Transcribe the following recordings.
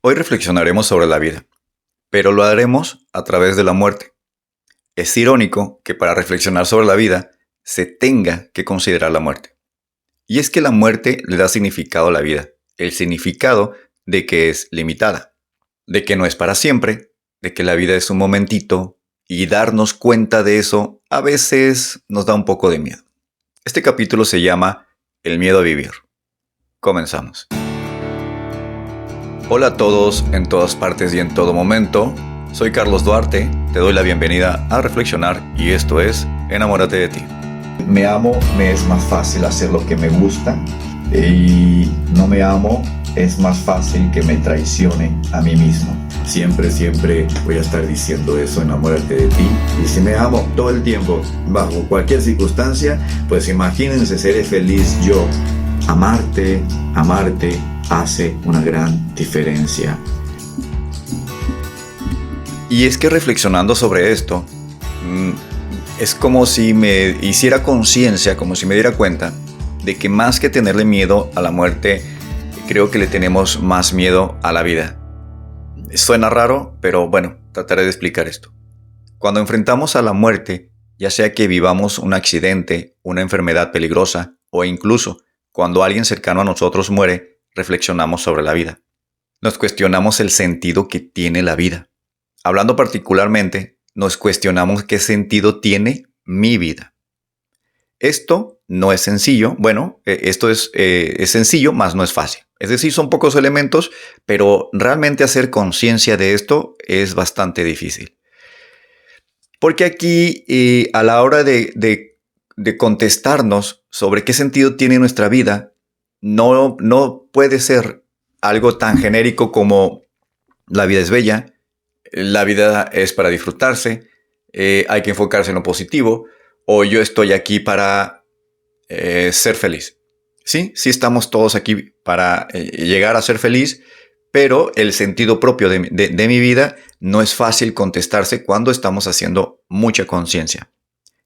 Hoy reflexionaremos sobre la vida, pero lo haremos a través de la muerte. Es irónico que para reflexionar sobre la vida se tenga que considerar la muerte. Y es que la muerte le da significado a la vida, el significado de que es limitada, de que no es para siempre, de que la vida es un momentito, y darnos cuenta de eso a veces nos da un poco de miedo. Este capítulo se llama El miedo a vivir. Comenzamos. Hola a todos en todas partes y en todo momento. Soy Carlos Duarte, te doy la bienvenida a Reflexionar y esto es Enamórate de ti. Me amo, me es más fácil hacer lo que me gusta, y no me amo, es más fácil que me traicione a mí mismo. Siempre voy a estar diciendo eso, enamórate de ti. Y si me amo todo el tiempo, bajo cualquier circunstancia, pues imagínense, seré feliz yo. Amarte hace una gran diferencia. Y es que reflexionando sobre esto, es como si me hiciera conciencia, como si me diera cuenta de que más que tenerle miedo a la muerte, creo que le tenemos más miedo a la vida. Suena raro, pero bueno, trataré de explicar esto. Cuando enfrentamos a la muerte, ya sea que vivamos un accidente, una enfermedad peligrosa o incluso cuando alguien cercano a nosotros muere, reflexionamos sobre la vida. Nos cuestionamos el sentido que tiene la vida. Hablando particularmente, nos cuestionamos qué sentido tiene mi vida. Esto no es sencillo. Bueno, esto es sencillo, mas no es fácil. Es decir, son pocos elementos, pero realmente hacer conciencia de esto es bastante difícil. Porque aquí, a la hora de contestarnos sobre qué sentido tiene nuestra vida, no puede ser algo tan genérico como la vida es bella, la vida es para disfrutarse, hay que enfocarse en lo positivo, o yo estoy aquí para ser feliz. Sí estamos todos aquí para llegar a ser feliz, pero el sentido propio de mi vida no es fácil contestarse cuando estamos haciendo mucha conciencia.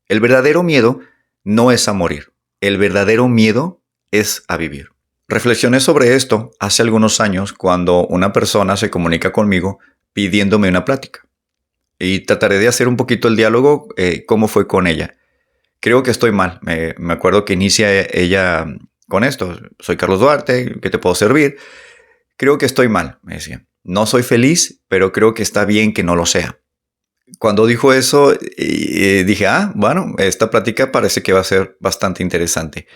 El verdadero miedo no es a morir, el verdadero miedo es a vivir. Reflexioné sobre esto hace algunos años cuando una persona se comunica conmigo pidiéndome una plática. Y trataré de hacer un poquito el diálogo, cómo fue con ella. Creo que estoy mal. Me acuerdo que inicia ella con esto. Soy Carlos Duarte, ¿qué te puedo servir? Creo que estoy mal, me decía. No soy feliz, pero creo que está bien que no lo sea. Cuando dijo eso, dije, bueno, esta plática parece que va a ser bastante interesante.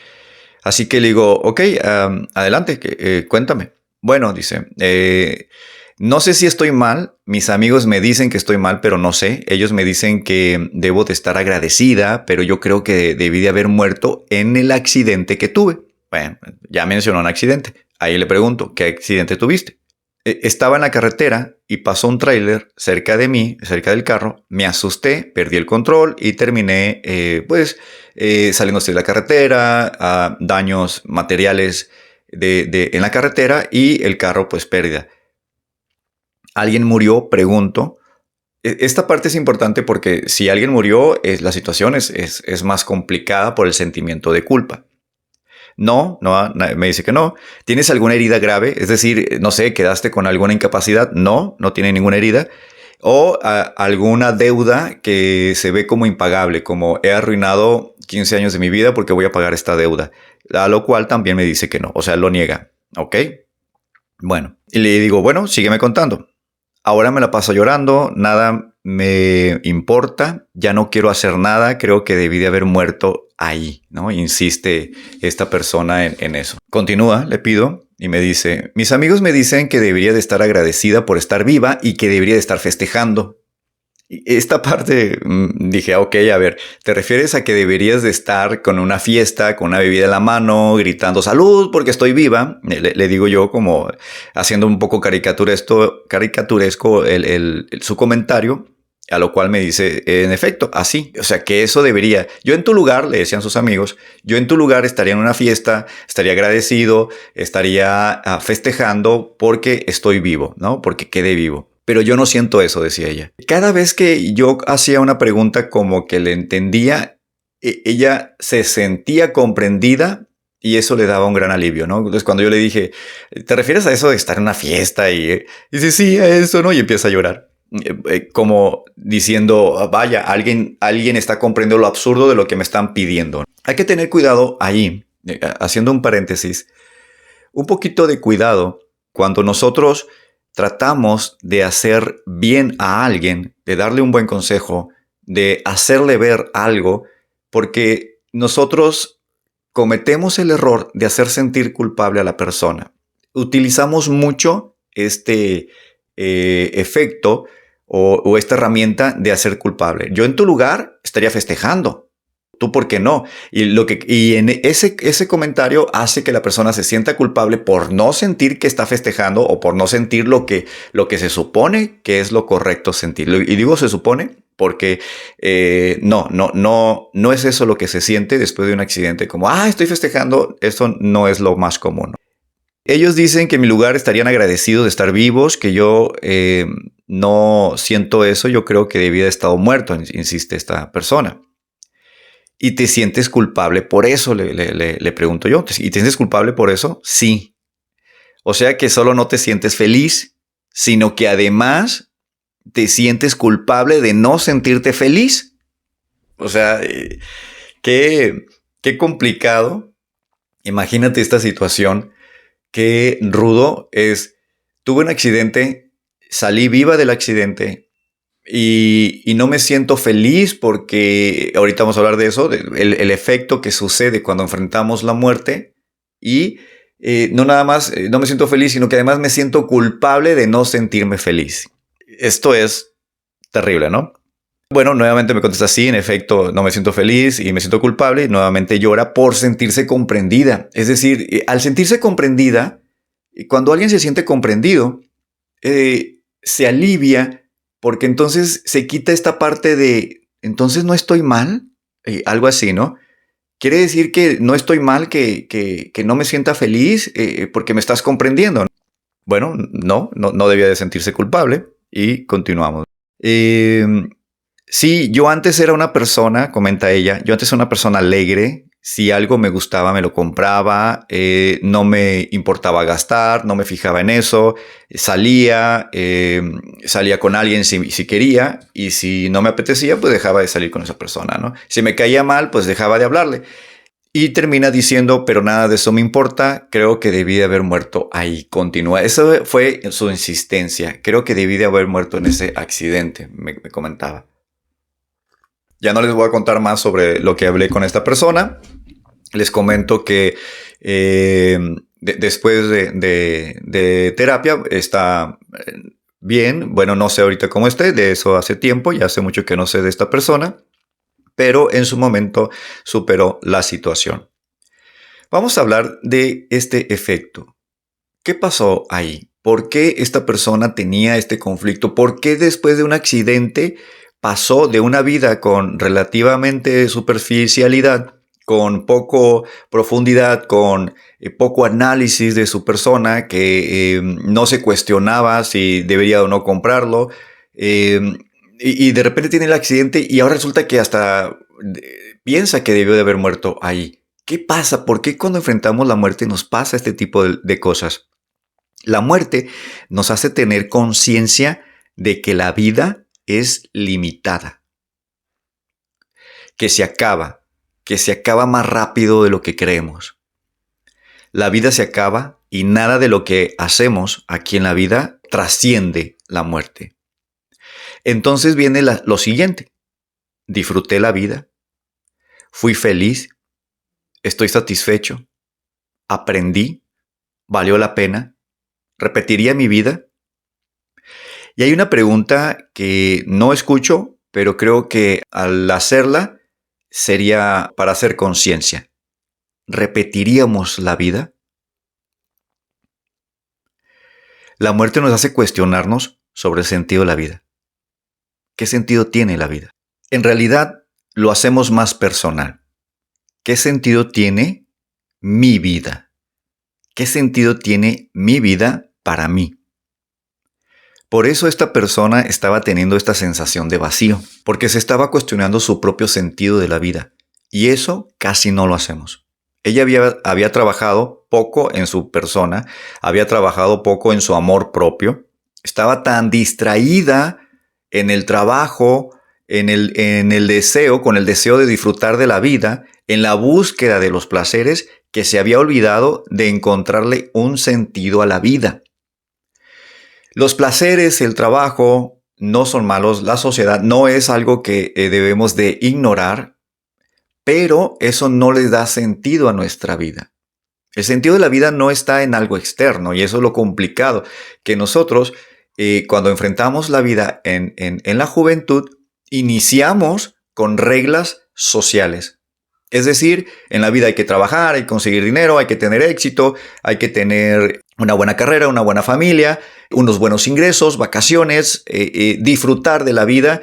Así que le digo, ok, adelante, cuéntame. Bueno, dice, no sé si estoy mal, mis amigos me dicen que estoy mal, pero no sé. Ellos me dicen que debo de estar agradecida, pero yo creo que debí de haber muerto en el accidente que tuve. Bueno, ya mencionó un accidente. Ahí le pregunto, ¿qué accidente tuviste? Estaba en la carretera y pasó un tráiler cerca de mí, cerca del carro. Me asusté, perdí el control y terminé, saliendo de la carretera, daños materiales en la carretera y el carro, pues pérdida. ¿Alguien murió? Pregunto. Esta parte es importante porque si alguien murió, la situación es más complicada por el sentimiento de culpa. No, me dice que no. ¿Tienes alguna herida grave? Es decir, no sé, ¿quedaste con alguna incapacidad? No tiene ninguna herida. O alguna deuda que se ve como impagable, como he arruinado 15 años de mi vida porque voy a pagar esta deuda. A lo cual también me dice que no, o sea, lo niega. ¿Ok? Bueno, y le digo, bueno, sígueme contando. Ahora me la paso llorando, nada me importa, ya no quiero hacer nada, creo que debí de haber muerto ahí, ¿no? Insiste esta persona en eso. Continúa, le pido, y me dice, mis amigos me dicen que debería de estar agradecida por estar viva y que debería de estar festejando. Esta parte dije, ok, a ver, ¿te refieres a que deberías de estar con una fiesta, con una bebida en la mano, gritando salud porque estoy viva? Le digo yo como haciendo un poco caricaturesco su comentario, a lo cual me dice, en efecto, así. O sea, que eso debería. Yo en tu lugar, le decían sus amigos, yo en tu lugar estaría en una fiesta, estaría agradecido, estaría festejando porque estoy vivo, ¿no? Porque quedé vivo. Pero yo no siento eso, decía ella. Cada vez que yo hacía una pregunta como que le entendía, ella se sentía comprendida Y eso le daba un gran alivio, ¿no? Entonces cuando yo le dije, ¿te refieres a eso de estar en una fiesta? Y dice, sí, a eso, ¿no? Y empieza a llorar. Como diciendo, vaya, alguien está comprendiendo lo absurdo de lo que me están pidiendo. Hay que tener cuidado ahí, haciendo un paréntesis, un poquito de cuidado cuando nosotros tratamos de hacer bien a alguien, de darle un buen consejo, de hacerle ver algo, porque nosotros cometemos el error de hacer sentir culpable a la persona. Utilizamos mucho este efecto o esta herramienta de hacer culpable. Yo en tu lugar estaría festejando. ¿Tú por qué no? Y en ese comentario hace que la persona se sienta culpable por no sentir que está festejando o por no sentir lo que se supone que es lo correcto sentir. Y digo se supone porque no es eso lo que se siente después de un accidente. Como, estoy festejando. Eso no es lo más común. Ellos dicen que en mi lugar estarían agradecidos de estar vivos, que yo no siento eso. Yo creo que debía haber estado muerto, insiste esta persona. ¿Y te sientes culpable por eso? Le pregunto yo. ¿Y te sientes culpable por eso? Sí. O sea que solo no te sientes feliz, sino que además te sientes culpable de no sentirte feliz. O sea, qué complicado. Imagínate esta situación. Qué rudo es. Tuve un accidente, salí viva del accidente. Y no me siento feliz porque ahorita vamos a hablar de eso, el efecto que sucede cuando enfrentamos la muerte. Y no nada más no me siento feliz, sino que además me siento culpable de no sentirme feliz. Esto es terrible, ¿no? Bueno, nuevamente me contesta sí, en efecto, no me siento feliz y me siento culpable. Y nuevamente llora por sentirse comprendida. Es decir, al sentirse comprendida, cuando alguien se siente comprendido, se alivia. Porque entonces se quita esta parte de, entonces no estoy mal, algo así, ¿no? Quiere decir que no estoy mal, que no me sienta feliz porque me estás comprendiendo. Bueno, no debía de sentirse culpable y continuamos. Sí, yo antes era una persona, comenta ella, yo antes era una persona alegre. Si algo me gustaba, me lo compraba, no me importaba gastar, no me fijaba en eso, salía con alguien si quería, y si no me apetecía, pues dejaba de salir con esa persona, ¿no? Si me caía mal, pues dejaba de hablarle. Y termina diciendo, pero nada de eso me importa, creo que debí de haber muerto ahí. Continúa. Esa fue su insistencia. Creo que debí de haber muerto en ese accidente, me comentaba. Ya no les voy a contar más sobre lo que hablé con esta persona. Les comento que después de terapia está bien. Bueno, no sé ahorita cómo esté. De eso hace tiempo. Ya hace mucho que no sé de esta persona. Pero en su momento superó la situación. Vamos a hablar de este efecto. ¿Qué pasó ahí? ¿Por qué esta persona tenía este conflicto? ¿Por qué después de un accidente pasó de una vida con relativamente superficialidad, con poco profundidad, con poco análisis de su persona, que no se cuestionaba si debería o no comprarlo, y de repente tiene el accidente y ahora resulta que hasta piensa que debió de haber muerto ahí? ¿Qué pasa? ¿Por qué cuando enfrentamos la muerte nos pasa este tipo de cosas? La muerte nos hace tener conciencia de que la vida es limitada, que se acaba más rápido de lo que creemos. La vida se acaba y nada de lo que hacemos aquí en la vida trasciende la muerte. Entonces viene lo siguiente. Disfruté la vida, fui feliz, estoy satisfecho, aprendí, valió la pena, repetiría mi vida. Y hay una pregunta que no escucho, pero creo que al hacerla sería para hacer conciencia. ¿Repetiríamos la vida? La muerte nos hace cuestionarnos sobre el sentido de la vida. ¿Qué sentido tiene la vida? En realidad, lo hacemos más personal. ¿Qué sentido tiene mi vida? ¿Qué sentido tiene mi vida para mí? Por eso esta persona estaba teniendo esta sensación de vacío, porque se estaba cuestionando su propio sentido de la vida. Y eso casi no lo hacemos. Ella había trabajado poco en su persona, había trabajado poco en su amor propio, estaba tan distraída en el trabajo, en el deseo, con el deseo de disfrutar de la vida, en la búsqueda de los placeres, que se había olvidado de encontrarle un sentido a la vida. Los placeres, el trabajo, no son malos, la sociedad no es algo que debemos de ignorar, pero eso no le da sentido a nuestra vida. El sentido de la vida no está en algo externo y eso es lo complicado, que nosotros cuando enfrentamos la vida en la juventud, iniciamos con reglas sociales. Es decir, en la vida hay que trabajar, hay que conseguir dinero, hay que tener éxito, hay que tener una buena carrera, una buena familia, unos buenos ingresos, vacaciones, disfrutar de la vida.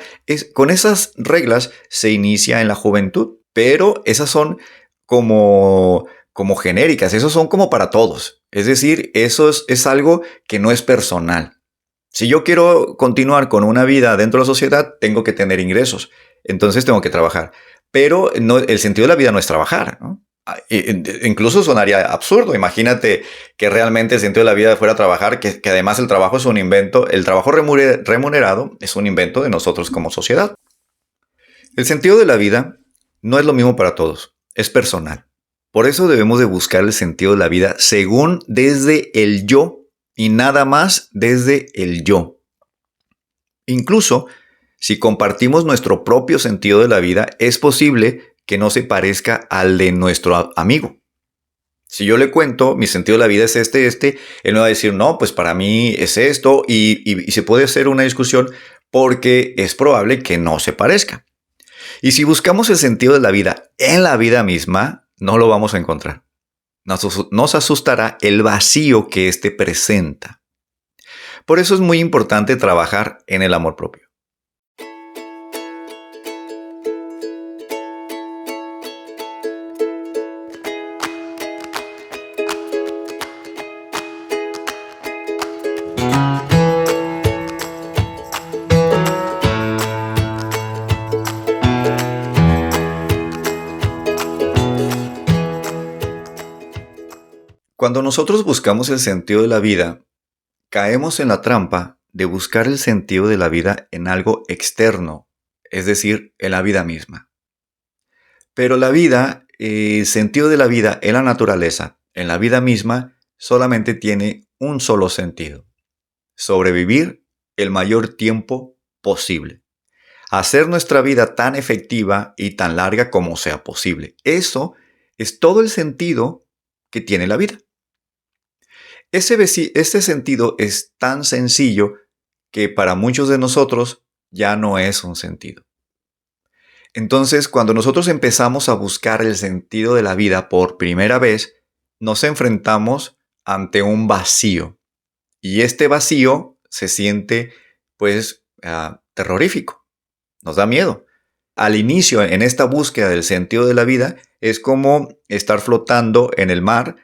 Con esas reglas se inicia en la juventud, pero esas son como genéricas, esos son como para todos. Es decir, eso es algo que no es personal. Si yo quiero continuar con una vida dentro de la sociedad, tengo que tener ingresos. Entonces tengo que trabajar. Pero no, el sentido de la vida no es trabajar, ¿no? Incluso sonaría absurdo. Imagínate que realmente el sentido de la vida fuera trabajar, que además el trabajo es un invento. El trabajo remunerado es un invento de nosotros como sociedad. El sentido de la vida no es lo mismo para todos. Es personal. Por eso debemos de buscar el sentido de la vida según desde el yo y nada más desde el yo. Incluso si compartimos nuestro propio sentido de la vida, es posible que no se parezca al de nuestro amigo. Si yo le cuento, mi sentido de la vida es él me va a decir, no, pues para mí es esto, y se puede hacer una discusión porque es probable que no se parezca. Y si buscamos el sentido de la vida en la vida misma, no lo vamos a encontrar. Nos asustará el vacío que éste presenta. Por eso es muy importante trabajar en el amor propio. Cuando nosotros buscamos el sentido de la vida, caemos en la trampa de buscar el sentido de la vida en algo externo, es decir, en la vida misma. Pero la vida, el sentido de la vida en la naturaleza, en la vida misma, solamente tiene un solo sentido: sobrevivir el mayor tiempo posible. Hacer nuestra vida tan efectiva y tan larga como sea posible. Eso es todo el sentido que tiene la vida. Ese sentido es tan sencillo que para muchos de nosotros ya no es un sentido. Entonces, cuando nosotros empezamos a buscar el sentido de la vida por primera vez, nos enfrentamos ante un vacío. Y este vacío se siente, terrorífico. Nos da miedo. Al inicio, en esta búsqueda del sentido de la vida, es como estar flotando en el mar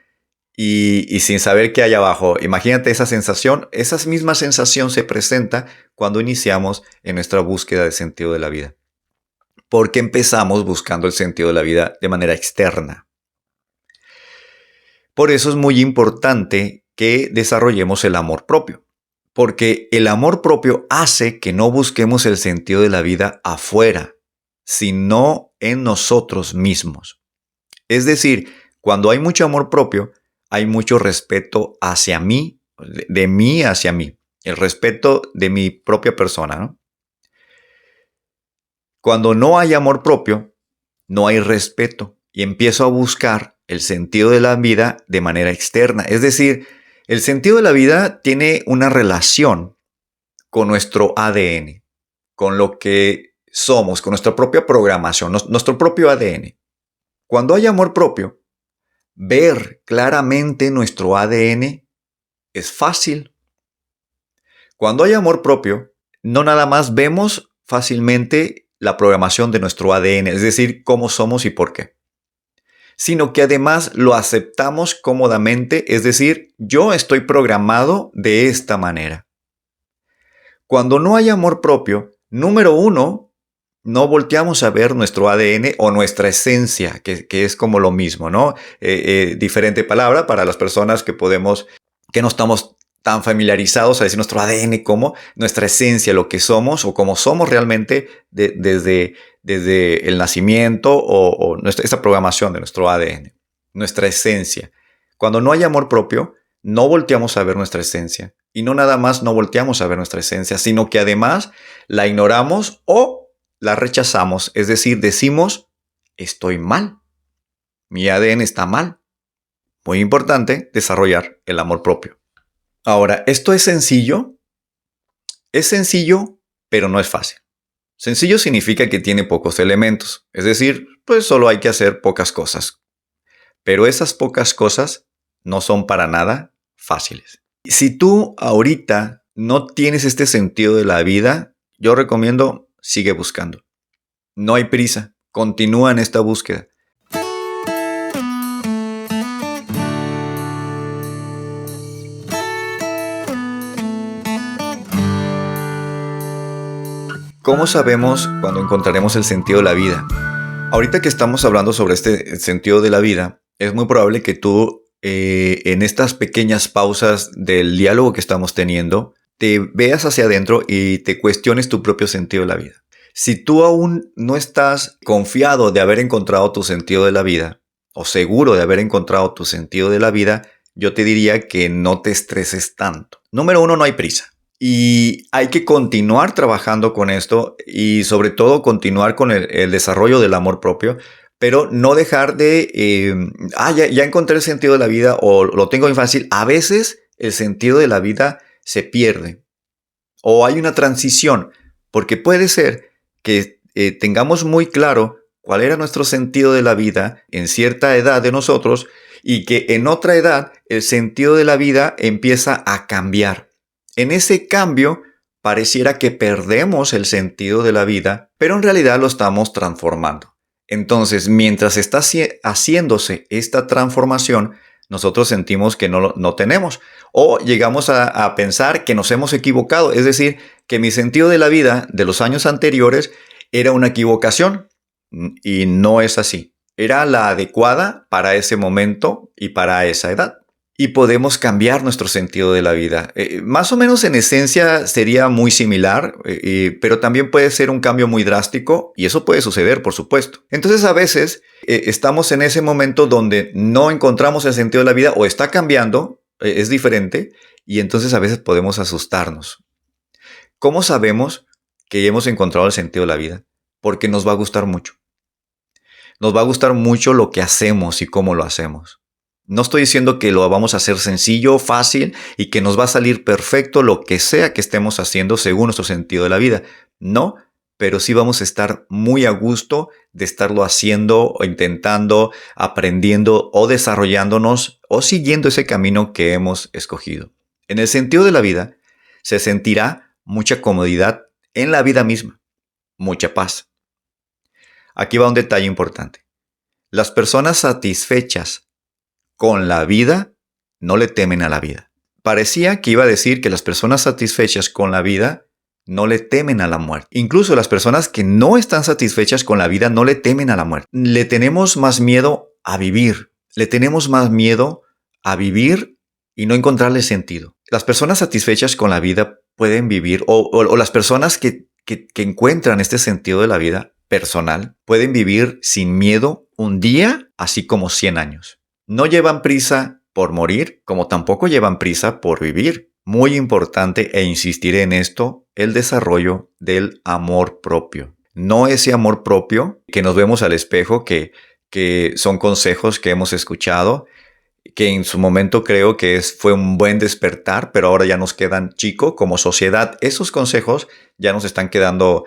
y sin saber qué hay abajo. Imagínate esa sensación. Esa misma sensación se presenta cuando iniciamos en nuestra búsqueda de sentido de la vida. Porque empezamos buscando el sentido de la vida de manera externa. Por eso es muy importante que desarrollemos el amor propio. Porque el amor propio hace que no busquemos el sentido de la vida afuera, sino en nosotros mismos. Es decir, cuando hay mucho amor propio, hay mucho respeto hacia mí, de mí hacia mí. El respeto de mi propia persona, ¿no? Cuando no hay amor propio, no hay respeto y empiezo a buscar el sentido de la vida de manera externa. Es decir, el sentido de la vida tiene una relación con nuestro ADN, con lo que somos, con nuestra propia programación, nuestro propio ADN. Cuando hay amor propio, ver claramente nuestro ADN es fácil. Cuando hay amor propio, no nada más vemos fácilmente la programación de nuestro ADN, es decir, cómo somos y por qué, sino que además lo aceptamos cómodamente, es decir, yo estoy programado de esta manera. Cuando no hay amor propio, número uno, no volteamos a ver nuestro ADN o nuestra esencia, que es como lo mismo, ¿no? Diferente palabra para las personas que no estamos tan familiarizados a decir nuestro ADN como nuestra esencia, lo que somos o como somos realmente desde el nacimiento o esta programación de nuestro ADN, nuestra esencia. Cuando no hay amor propio, no volteamos a ver nuestra esencia. Y no nada más no volteamos a ver nuestra esencia, sino que además la ignoramos o la rechazamos. Es decir, decimos, estoy mal. Mi ADN está mal. Muy importante desarrollar el amor propio. Ahora, ¿esto es sencillo? Es sencillo, pero no es fácil. Sencillo significa que tiene pocos elementos. Es decir, pues solo hay que hacer pocas cosas. Pero esas pocas cosas no son para nada fáciles. Si tú ahorita no tienes este sentido de la vida, yo recomiendo sigue buscando. No hay prisa. Continúa en esta búsqueda. ¿Cómo sabemos cuando encontraremos el sentido de la vida? Ahorita que estamos hablando sobre este sentido de la vida, es muy probable que tú en estas pequeñas pausas del diálogo que estamos teniendo, te veas hacia adentro y te cuestiones tu propio sentido de la vida. Si tú aún no estás confiado de haber encontrado tu sentido de la vida, o seguro de haber encontrado tu sentido de la vida, yo te diría que no te estreses tanto. Número 1, no hay prisa. Y hay que continuar trabajando con esto y sobre todo continuar con el desarrollo del amor propio, pero no dejar de, ya encontré el sentido de la vida o lo tengo bien fácil. A veces el sentido de la vida se pierde o hay una transición, porque puede ser que tengamos muy claro cuál era nuestro sentido de la vida en cierta edad de nosotros y que en otra edad el sentido de la vida empieza a cambiar. En ese cambio, pareciera que perdemos el sentido de la vida, pero en realidad lo estamos transformando. Entonces, mientras está haciéndose esta transformación, nosotros sentimos que no tenemos o llegamos a pensar que nos hemos equivocado. Es decir, que mi sentido de la vida de los años anteriores era una equivocación y no es así. Era la adecuada para ese momento y para esa edad. Y podemos cambiar nuestro sentido de la vida. Más o menos en esencia sería muy similar, pero también puede ser un cambio muy drástico y eso puede suceder, por supuesto. Entonces a veces estamos en ese momento donde no encontramos el sentido de la vida o está cambiando, es diferente y entonces a veces podemos asustarnos. ¿Cómo sabemos que hemos encontrado el sentido de la vida? Porque nos va a gustar mucho. Nos va a gustar mucho lo que hacemos y cómo lo hacemos. No estoy diciendo que lo vamos a hacer sencillo, fácil y que nos va a salir perfecto lo que sea que estemos haciendo según nuestro sentido de la vida. No, pero sí vamos a estar muy a gusto de estarlo haciendo o intentando, aprendiendo o desarrollándonos o siguiendo ese camino que hemos escogido. En el sentido de la vida se sentirá mucha comodidad en la vida misma, mucha paz. Aquí va un detalle importante. Las personas satisfechas con la vida no le temen a la vida. Parecía que iba a decir que las personas satisfechas con la vida no le temen a la muerte. Incluso las personas que no están satisfechas con la vida no le temen a la muerte. Le tenemos más miedo a vivir. Le tenemos más miedo a vivir y no encontrarle sentido. Las personas satisfechas con la vida pueden vivir, o las personas que encuentran este sentido de la vida personal, pueden vivir sin miedo un día, así como 100 años. No llevan prisa por morir, como tampoco llevan prisa por vivir. Muy importante, e insistiré en esto, el desarrollo del amor propio. No ese amor propio que nos vemos al espejo, que son consejos que hemos escuchado, que en su momento creo que fue un buen despertar, pero ahora ya nos quedan chicos como sociedad. Esos consejos ya nos están quedando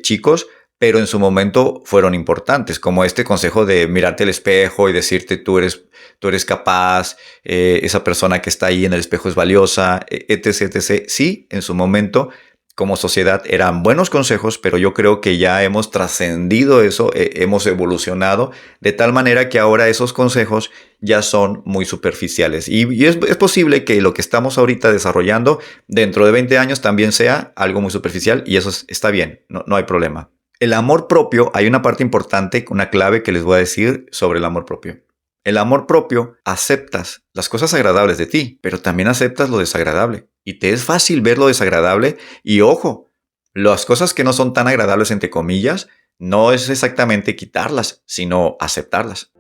chicos, pero en su momento fueron importantes, como este consejo de mirarte al espejo y decirte tú eres capaz, esa persona que está ahí en el espejo es valiosa, etc, etc. Sí, en su momento como sociedad eran buenos consejos, pero yo creo que ya hemos trascendido eso, hemos evolucionado de tal manera que ahora esos consejos ya son muy superficiales. Y es posible que lo que estamos ahorita desarrollando dentro de 20 años también sea algo muy superficial y eso está bien, no hay problema. El amor propio, hay una parte importante, una clave que les voy a decir sobre el amor propio. El amor propio, aceptas las cosas agradables de ti, pero también aceptas lo desagradable. Y te es fácil ver lo desagradable y ojo, las cosas que no son tan agradables, entre comillas, no es exactamente quitarlas, sino aceptarlas.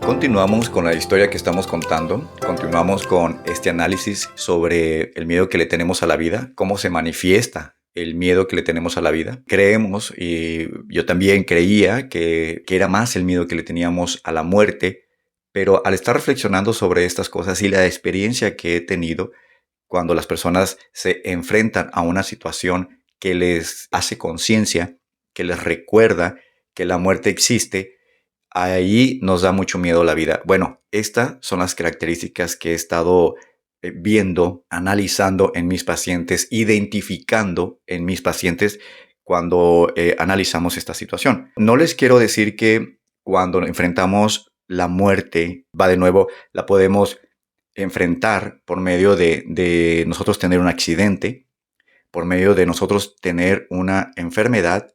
Continuamos con la historia que estamos contando, continuamos con este análisis sobre el miedo que le tenemos a la vida, cómo se manifiesta el miedo que le tenemos a la vida. Creemos, y yo también creía que era más el miedo que le teníamos a la muerte, pero al estar reflexionando sobre estas cosas y la experiencia que he tenido cuando las personas se enfrentan a una situación que les hace conciencia, que les recuerda que la muerte existe, ahí nos da mucho miedo la vida. Bueno, estas son las características que he estado viendo, analizando en mis pacientes, identificando en mis pacientes cuando analizamos esta situación. No les quiero decir que cuando enfrentamos la muerte, va de nuevo, la podemos enfrentar por medio de nosotros tener un accidente, por medio de nosotros tener una enfermedad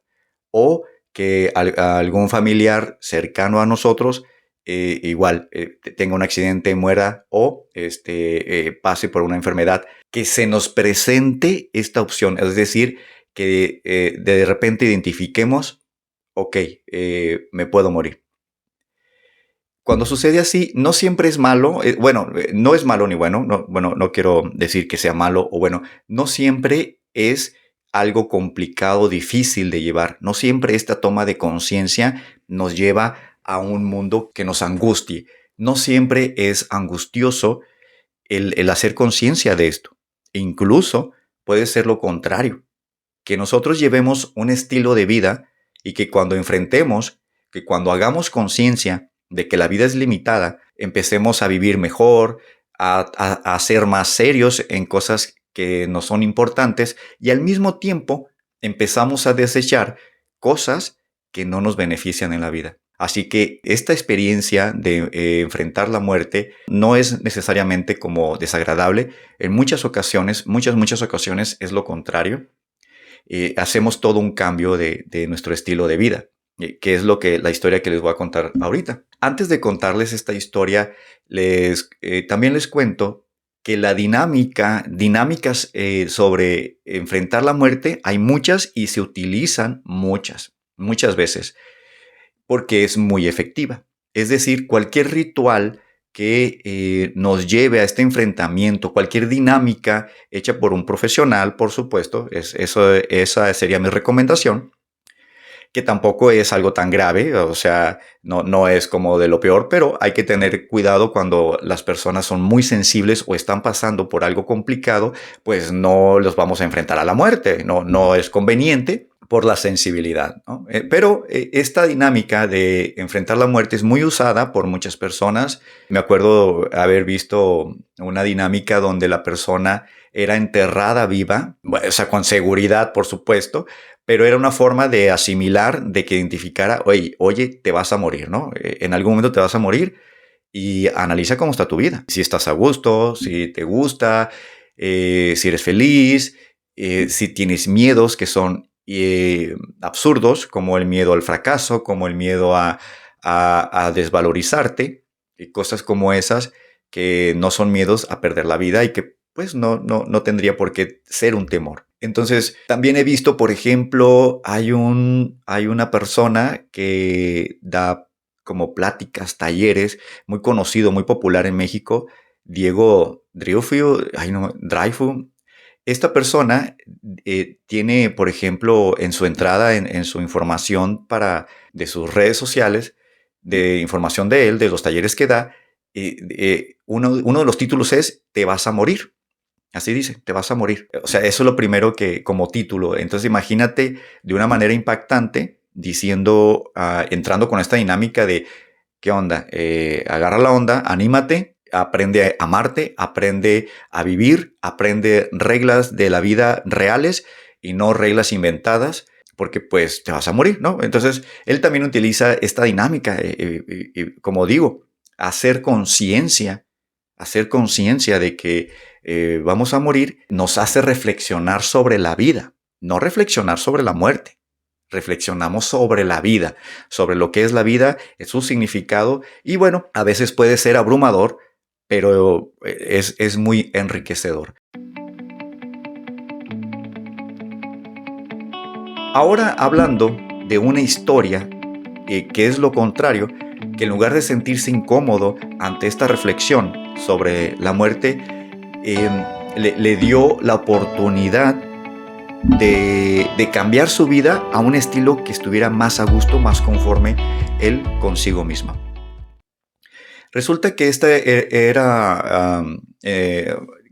o que algún familiar cercano a nosotros igual tenga un accidente, muera o pase por una enfermedad, que se nos presente esta opción. Es decir, que de repente identifiquemos, ok, me puedo morir. Cuando sucede así, no siempre es malo, no es malo ni bueno, no quiero decir que sea malo o bueno, no siempre es algo complicado, difícil de llevar. No siempre esta toma de conciencia nos lleva a un mundo que nos angustie. No siempre es angustioso el hacer conciencia de esto. Incluso puede ser lo contrario, que nosotros llevemos un estilo de vida y que cuando enfrentemos, que cuando hagamos conciencia de que la vida es limitada, empecemos a vivir mejor, a ser más serios en cosas que nos son importantes y al mismo tiempo empezamos a desechar cosas que no nos benefician en la vida. Así que esta experiencia de enfrentar la muerte no es necesariamente como desagradable. En muchas ocasiones es lo contrario. Hacemos todo un cambio de nuestro estilo de vida, que es la historia que les voy a contar ahorita. Antes de contarles esta historia, también les cuento que dinámicas sobre enfrentar la muerte, hay muchas y se utilizan muchas veces, porque es muy efectiva. Es decir, cualquier ritual que nos lleve a este enfrentamiento, cualquier dinámica hecha por un profesional, por supuesto, esa sería mi recomendación, que tampoco es algo tan grave, o sea, no es como de lo peor, pero hay que tener cuidado cuando las personas son muy sensibles o están pasando por algo complicado, pues no los vamos a enfrentar a la muerte, no es conveniente por la sensibilidad, ¿no? Pero esta dinámica de enfrentar la muerte es muy usada por muchas personas. Me acuerdo haber visto una dinámica donde la persona era enterrada viva, o sea, con seguridad, por supuesto, pero era una forma de asimilar, de que identificara, oye, te vas a morir, ¿no? En algún momento te vas a morir y analiza cómo está tu vida. Si estás a gusto, si te gusta, si eres feliz, si tienes miedos que son absurdos, como el miedo al fracaso, como el miedo a desvalorizarte, y cosas como esas que no son miedos a perder la vida y que pues no tendría por qué ser un temor. Entonces, también he visto, por ejemplo, hay una persona que da como pláticas, talleres, muy conocido, muy popular en México, Diego Dreyfus. Esta persona tiene, por ejemplo, en su entrada, en su información de sus redes sociales, de información de él, de los talleres que da, uno de los títulos es "Te vas a morir". Así dice, te vas a morir. O sea, eso es lo primero que como título. Entonces imagínate de una manera impactante diciendo, entrando con esta dinámica de, ¿qué onda? Agarra la onda, anímate, aprende a amarte, aprende a vivir, aprende reglas de la vida reales y no reglas inventadas, porque pues te vas a morir, ¿no? Entonces él también utiliza esta dinámica, como digo, hacer conciencia de que vamos a morir, nos hace reflexionar sobre la vida, no reflexionar sobre la muerte. Reflexionamos sobre la vida, sobre lo que es la vida, su significado, y bueno, a veces puede ser abrumador, pero es muy enriquecedor. Ahora hablando de una historia que es lo contrario, que en lugar de sentirse incómodo ante esta reflexión sobre la muerte, le dio la oportunidad de cambiar su vida a un estilo que estuviera más a gusto, más conforme él consigo mismo. Resulta que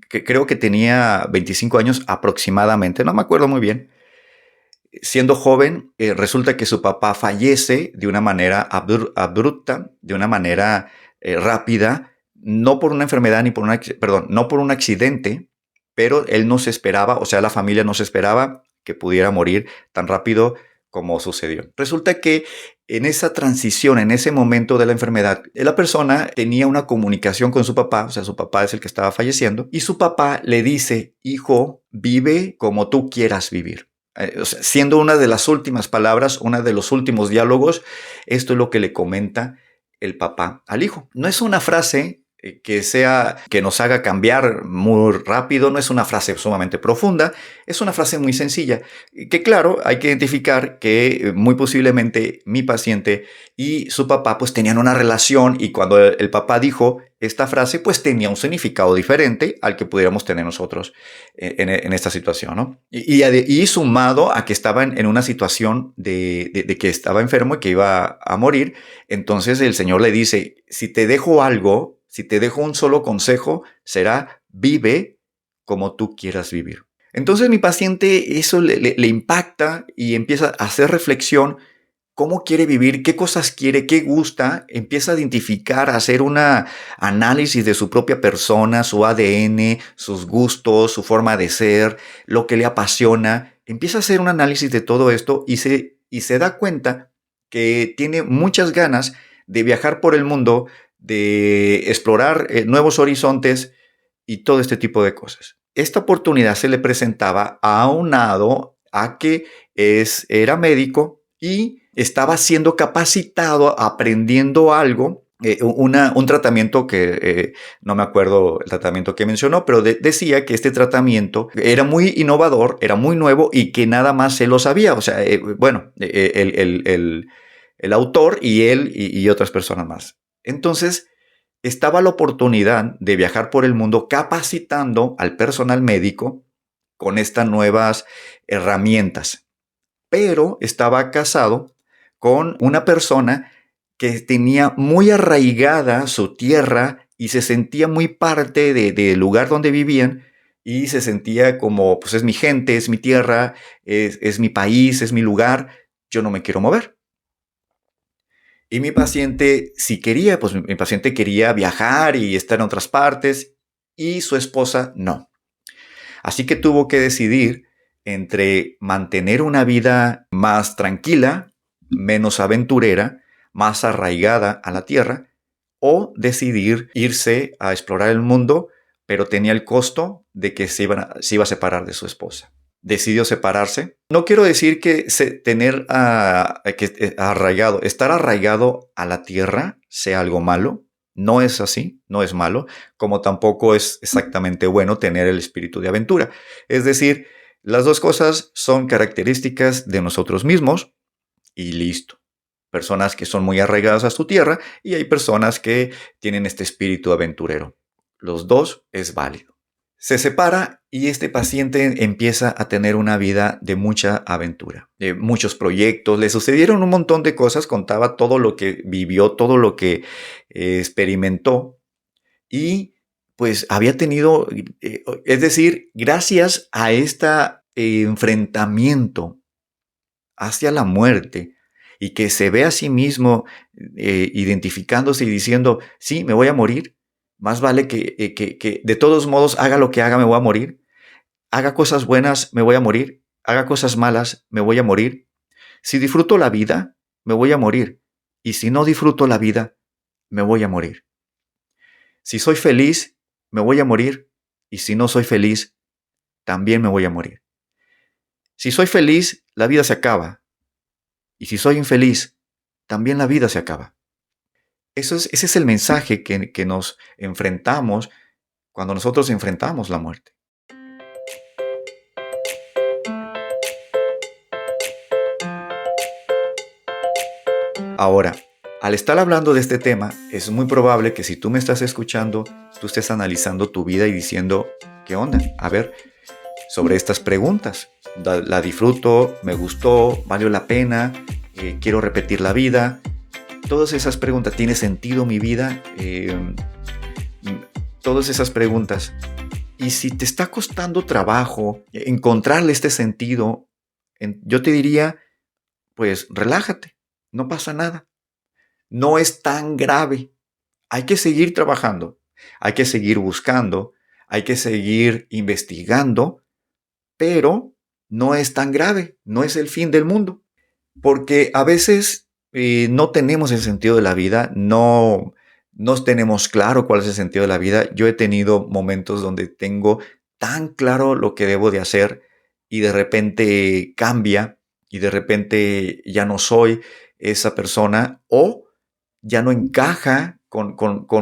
que creo que tenía 25 años aproximadamente, no me acuerdo muy bien. Siendo joven, resulta que su papá fallece de una manera abrupta, de una manera rápida, no por una enfermedad no por un accidente, pero él no se esperaba, o sea, la familia no se esperaba que pudiera morir tan rápido como sucedió. Resulta que en esa transición, en ese momento de la enfermedad, la persona tenía una comunicación con su papá, o sea, su papá es el que estaba falleciendo, y su papá le dice: hijo, vive como tú quieras vivir. O sea, siendo una de las últimas palabras, uno de los últimos diálogos, esto es lo que le comenta el papá al hijo. No es una frase que nos haga cambiar muy rápido, no es una frase sumamente profunda, es una frase muy sencilla, que claro, hay que identificar que muy posiblemente mi paciente y su papá pues tenían una relación, y cuando el papá dijo esta frase pues tenía un significado diferente al que pudiéramos tener nosotros en esta situación, ¿no? Y sumado a que estaba en una situación de que estaba enfermo y que iba a morir, entonces el Señor le dice: si te dejo algo, si te dejo un solo consejo, será: vive como tú quieras vivir. Entonces mi paciente eso le impacta y empieza a hacer reflexión. ¿Cómo quiere vivir? ¿Qué cosas quiere? ¿Qué gusta? Empieza a identificar, a hacer un análisis de su propia persona, su ADN, sus gustos, su forma de ser, lo que le apasiona. Empieza a hacer un análisis de todo esto y se da cuenta que tiene muchas ganas de viajar por el mundo, de explorar nuevos horizontes y todo este tipo de cosas. Esta oportunidad se le presentaba aunado a que era médico y estaba siendo capacitado, aprendiendo algo, un tratamiento que no me acuerdo el tratamiento que mencionó, pero decía que este tratamiento era muy innovador, era muy nuevo y que nada más él lo sabía. O sea, el autor y él y otras personas más. Entonces, estaba la oportunidad de viajar por el mundo capacitando al personal médico con estas nuevas herramientas, pero estaba casado con una persona que tenía muy arraigada su tierra y se sentía muy parte del lugar donde vivían, y se sentía como: pues es mi gente, es mi tierra, es mi país, es mi lugar, yo no me quiero mover. Y mi paciente, si quería, pues mi paciente quería viajar y estar en otras partes, y su esposa no. Así que tuvo que decidir entre mantener una vida más tranquila, menos aventurera, más arraigada a la tierra, o decidir irse a explorar el mundo, pero tenía el costo de que se iba a separar de su esposa. Decidió separarse. No quiero decir que estar arraigado a la tierra sea algo malo. No es así, no es malo, como tampoco es exactamente bueno tener el espíritu de aventura. Es decir, las dos cosas son características de nosotros mismos y listo. Personas que son muy arraigadas a su tierra, y hay personas que tienen este espíritu aventurero. Los dos es válido. Se separa y este paciente empieza a tener una vida de mucha aventura, de muchos proyectos. Le sucedieron un montón de cosas, contaba todo lo que vivió, todo lo que experimentó, y pues había tenido, es decir, gracias a este enfrentamiento hacia la muerte, y que se ve a sí mismo identificándose y diciendo: sí, me voy a morir. Más vale que de todos modos haga lo que haga, me voy a morir. Haga cosas buenas, me voy a morir. Haga cosas malas, me voy a morir. Si disfruto la vida, me voy a morir. Y si no disfruto la vida, me voy a morir. Si soy feliz, me voy a morir. Y si no soy feliz, también me voy a morir. Si soy feliz, la vida se acaba. Y si soy infeliz, también la vida se acaba. Ese es el mensaje que nos enfrentamos cuando nosotros enfrentamos la muerte. Ahora, al estar hablando de este tema, es muy probable que si tú me estás escuchando, tú estés analizando tu vida y diciendo, ¿qué onda? A ver, sobre estas preguntas. La disfruto, me gustó, valió la pena, quiero repetir la vida. Todas esas preguntas, ¿tiene sentido mi vida? Todas esas preguntas. Y si te está costando trabajo encontrarle este sentido, yo te diría, pues relájate, no pasa nada. No es tan grave. Hay que seguir trabajando, hay que seguir buscando, hay que seguir investigando, pero no es tan grave, no es el fin del mundo. Porque a veces no tenemos el sentido de la vida, no tenemos claro cuál es el sentido de la vida. Yo he tenido momentos donde tengo tan claro lo que debo de hacer y de repente cambia y de repente ya no soy esa persona o ya no encaja con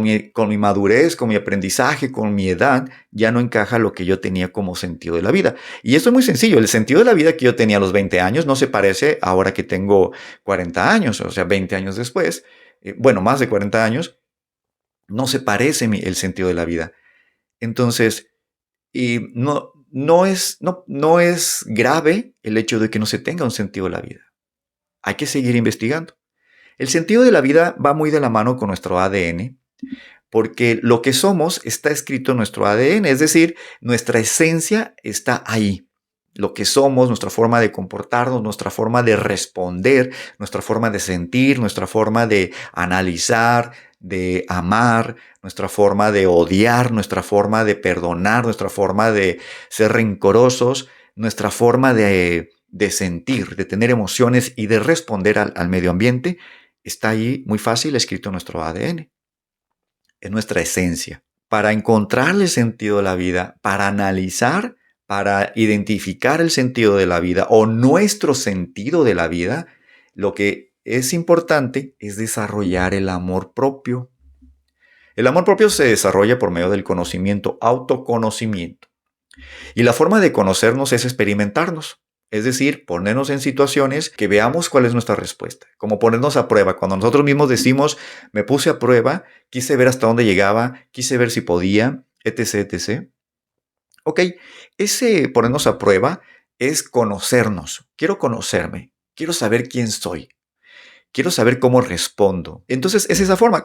mi madurez, con mi aprendizaje, con mi edad, ya no encaja lo que yo tenía como sentido de la vida. Y esto es muy sencillo. El sentido de la vida que yo tenía a los 20 años no se parece ahora que tengo 40 años, o sea, 20 años después, bueno, más de 40 años, no se parece el sentido de la vida. Entonces, no es grave el hecho de que no se tenga un sentido de la vida. Hay que seguir investigando. El sentido de la vida va muy de la mano con nuestro ADN, porque lo que somos está escrito en nuestro ADN, es decir, nuestra esencia está ahí. Lo que somos, nuestra forma de comportarnos, nuestra forma de responder, nuestra forma de sentir, nuestra forma de analizar, de amar, nuestra forma de odiar, nuestra forma de perdonar, nuestra forma de ser rencorosos, nuestra forma de sentir, de tener emociones y de responder al medio ambiente, está ahí muy fácil escrito en nuestro ADN, en nuestra esencia. Para encontrarle sentido a la vida, para analizar, para identificar el sentido de la vida o nuestro sentido de la vida, lo que es importante es desarrollar el amor propio. El amor propio se desarrolla por medio del conocimiento, autoconocimiento. Y la forma de conocernos es experimentarnos. Es decir, ponernos en situaciones que veamos cuál es nuestra respuesta. Como ponernos a prueba. Cuando nosotros mismos decimos, me puse a prueba, quise ver hasta dónde llegaba, quise ver si podía, etc., etc. Ok, ese ponernos a prueba es conocernos. Quiero conocerme. Quiero saber quién soy. Quiero saber cómo respondo. Entonces, es esa forma.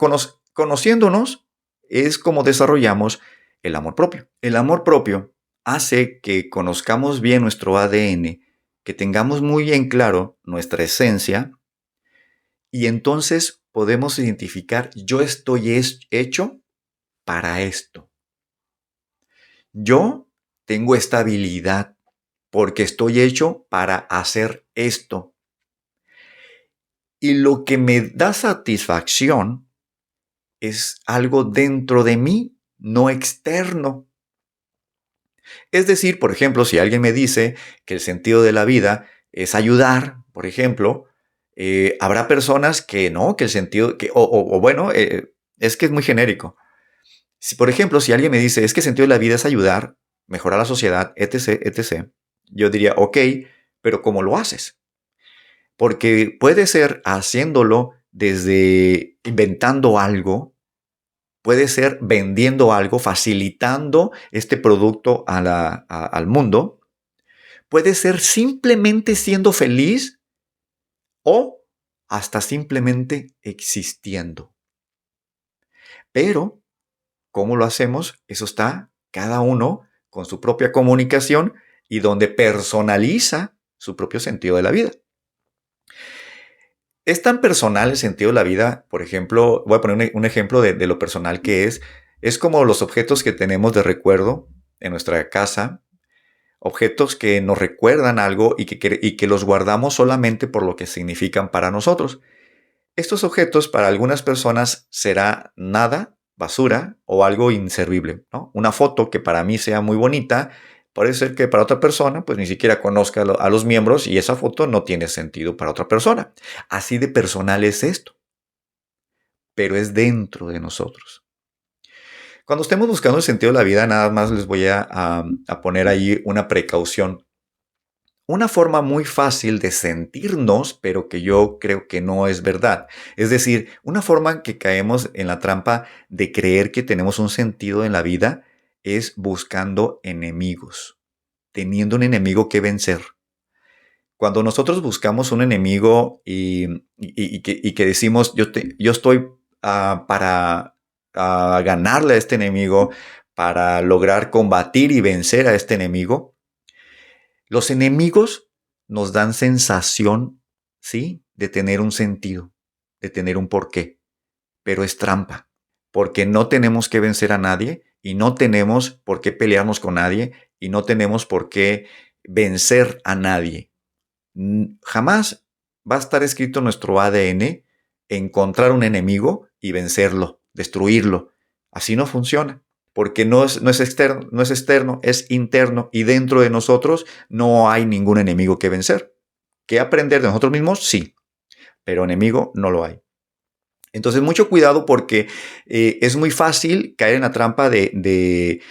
Conociéndonos es como desarrollamos el amor propio. El amor propio hace que conozcamos bien nuestro ADN, que tengamos muy bien claro nuestra esencia y entonces podemos identificar, yo estoy hecho para esto. Yo tengo esta habilidad porque estoy hecho para hacer esto. Y lo que me da satisfacción es algo dentro de mí, no externo. Es decir, por ejemplo, si alguien me dice que el sentido de la vida es ayudar, por ejemplo, habrá personas que no, que el sentido, es que es muy genérico. Si, por ejemplo, si alguien me dice es que el sentido de la vida es ayudar, mejorar la sociedad, etc., etc., yo diría, ok, pero ¿cómo lo haces? Porque puede ser haciéndolo desde inventando algo, puede ser vendiendo algo, facilitando este producto al mundo. Puede ser simplemente siendo feliz o hasta simplemente existiendo. Pero, ¿cómo lo hacemos? Eso está cada uno con su propia comunicación y donde personaliza su propio sentido de la vida. Es tan personal el sentido de la vida, por ejemplo, voy a poner un ejemplo de lo personal que es como los objetos que tenemos de recuerdo en nuestra casa, objetos que nos recuerdan algo y que los guardamos solamente por lo que significan para nosotros. Estos objetos para algunas personas será nada basura o algo inservible, ¿no? Una foto que para mí sea muy bonita, puede ser que para otra persona pues ni siquiera conozca a los miembros y esa foto no tiene sentido para otra persona. Así de personal es esto, pero es dentro de nosotros. Cuando estemos buscando el sentido de la vida, nada más les voy a poner ahí una precaución. Una forma muy fácil de sentirnos, pero que yo creo que no es verdad. Es decir, una forma en que caemos en la trampa de creer que tenemos un sentido en la vida es buscando enemigos, teniendo un enemigo que vencer. Cuando nosotros buscamos un enemigo y que decimos, yo estoy para ganarle a este enemigo, para lograr combatir y vencer a este enemigo, los enemigos nos dan sensación, ¿sí?, de tener un sentido, de tener un porqué, pero es trampa, porque no tenemos que vencer a nadie y no tenemos por qué pelearnos con nadie y no tenemos por qué vencer a nadie. Jamás va a estar escrito en nuestro ADN encontrar un enemigo y vencerlo, destruirlo. Así no funciona. Porque no es externo, es interno y dentro de nosotros no hay ningún enemigo que vencer. ¿Qué aprender de nosotros mismos? Sí, pero enemigo no lo hay. Entonces, mucho cuidado porque es muy fácil caer en la trampa de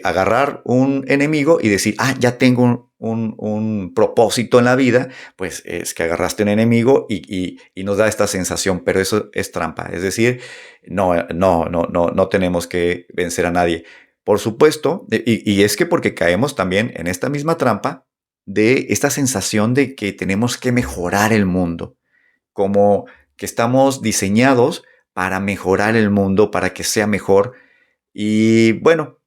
agarrar un enemigo y decir, ya tengo un propósito en la vida. Pues es que agarraste un enemigo y nos da esta sensación, pero eso es trampa. Es decir, no tenemos que vencer a nadie. Por supuesto, y es que porque caemos también en esta misma trampa de esta sensación de que tenemos que mejorar el mundo, como que estamos diseñados para mejorar el mundo, para que sea mejor. Y bueno,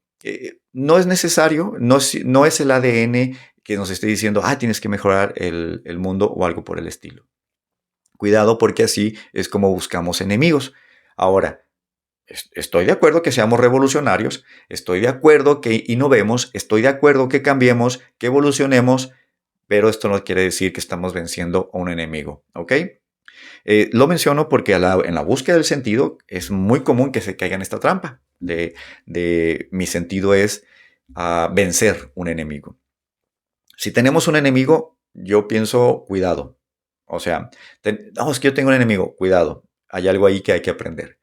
no es necesario, no es el ADN que nos esté diciendo, tienes que mejorar el mundo o algo por el estilo. Cuidado porque así es como buscamos enemigos. Ahora, estoy de acuerdo que seamos revolucionarios, estoy de acuerdo que innovemos, estoy de acuerdo que cambiemos, que evolucionemos, pero esto no quiere decir que estamos venciendo a un enemigo, ¿ok? Lo menciono porque en la búsqueda del sentido es muy común que se caiga en esta trampa de mi sentido es vencer un enemigo. Si tenemos un enemigo, yo pienso, cuidado. O sea, es que yo tengo un enemigo, cuidado. Hay algo ahí que hay que aprender.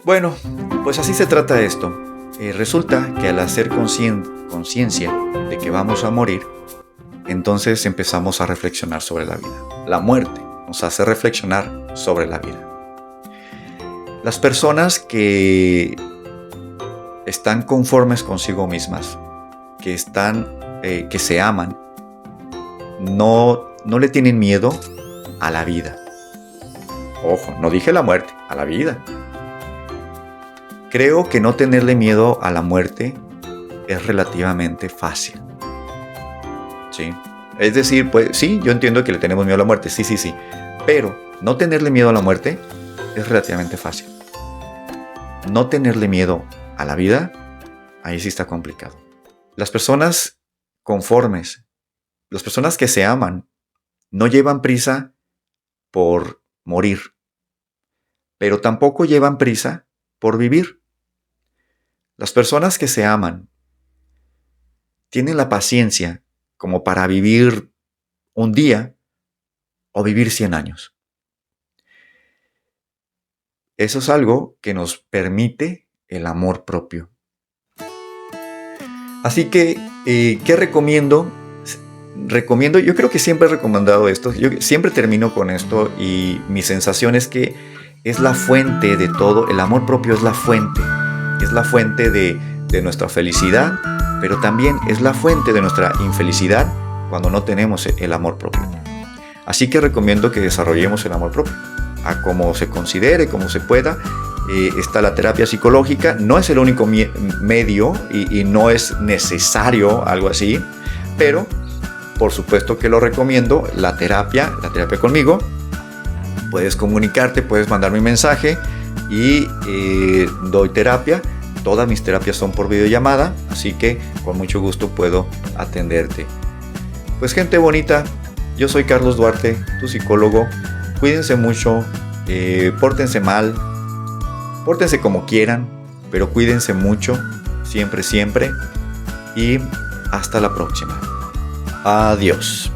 Bueno, pues así se trata esto. Resulta que al hacer conciencia de que vamos a morir, entonces empezamos a reflexionar sobre la vida. La muerte nos hace reflexionar sobre la vida. Las personas que están conformes consigo mismas, que se aman, no le tienen miedo a la vida. Ojo, no dije la muerte, a la vida. Creo que no tenerle miedo a la muerte es relativamente fácil. ¿Sí? Es decir, pues sí, yo entiendo que le tenemos miedo a la muerte, sí. Pero no tenerle miedo a la muerte es relativamente fácil. No tenerle miedo a la vida, ahí sí está complicado. Las personas conformes, las personas que se aman, no llevan prisa por morir, pero tampoco llevan prisa por vivir. Las personas que se aman tienen la paciencia como para vivir un día o vivir 100 años. Eso es algo que nos permite el amor propio. Así que, ¿qué recomiendo? Yo creo que siempre he recomendado esto. Yo siempre termino con esto y mi sensación es que es la fuente de todo. El amor propio es la fuente. Es la fuente de nuestra felicidad, pero también es la fuente de nuestra infelicidad cuando no tenemos el amor propio. Así que recomiendo que desarrollemos el amor propio, a como se considere, como se pueda. Está la terapia psicológica, no es el único medio y no es necesario algo así, pero por supuesto que lo recomiendo, la terapia conmigo. Puedes comunicarte, puedes mandarme un mensaje y doy terapia. Todas mis terapias son por videollamada, así que con mucho gusto puedo atenderte. Pues gente bonita, yo soy Carlos Duarte, tu psicólogo. Cuídense mucho, pórtense mal, pórtense como quieran, pero cuídense mucho, siempre, siempre. Y hasta la próxima. Adiós.